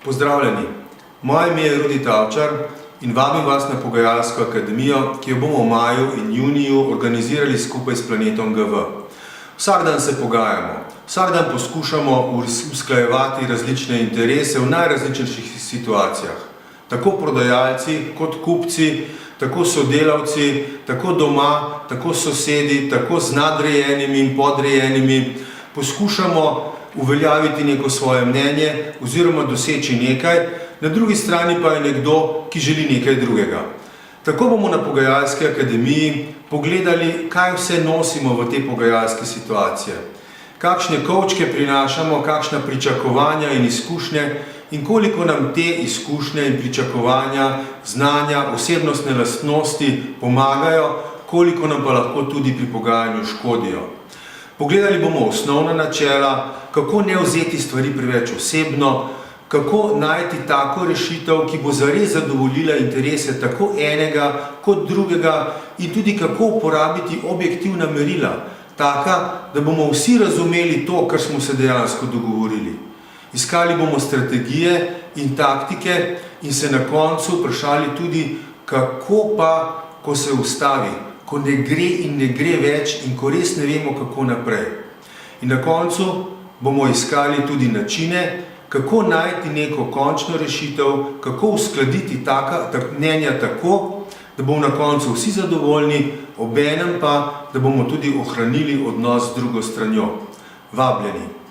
Pozdravljeni, moje ime je Rudi Tavčar in vabim vas na Pogajalsko akademijo, ki jo bomo v maju in juniju organizirali skupaj s Planetom GV. Vsak dan se pogajamo, vsak dan poskušamo usklajevati različne interese v najrazličnejših situacijah. Tako prodajalci kot kupci, tako sodelavci, tako doma, tako sosedi, tako z nadrejenimi in podrejenimi poskušamo uveljaviti neko svoje mnenje oziroma doseči nekaj, na drugi strani pa je nekdo, ki želi nekaj drugega. Tako bomo na Pogajalski akademiji pogledali, kaj vse nosimo v te pogajalske situacije, kakšne kovčke prinašamo, kakšna pričakovanja in izkušnje in koliko nam te izkušnje in pričakovanja, znanja, osebnostne lastnosti pomagajo, koliko nam pa lahko tudi pri pogajanju škodijo. Pogledali bomo osnovna načela, kako ne vzeti stvari preveč osebno, kako najti tako rešitev, ki bo zares zadovoljila interese tako enega kot drugega in tudi kako uporabiti objektivna merila, taka, da bomo vsi razumeli to, kar smo se dejansko dogovorili. Iskali bomo strategije in taktike in se na koncu vprašali tudi, kako pa, ko se ustavi, ko ne gre in ne gre več in ko res ne vemo, kako naprej. In na koncu bomo iskali tudi načine, kako najti neko končno rešitev, kako uskladiti mnenja tako, da bomo na koncu vsi zadovoljni, obenem pa, da bomo tudi ohranili odnos z drugo stranjo. Vabljeni!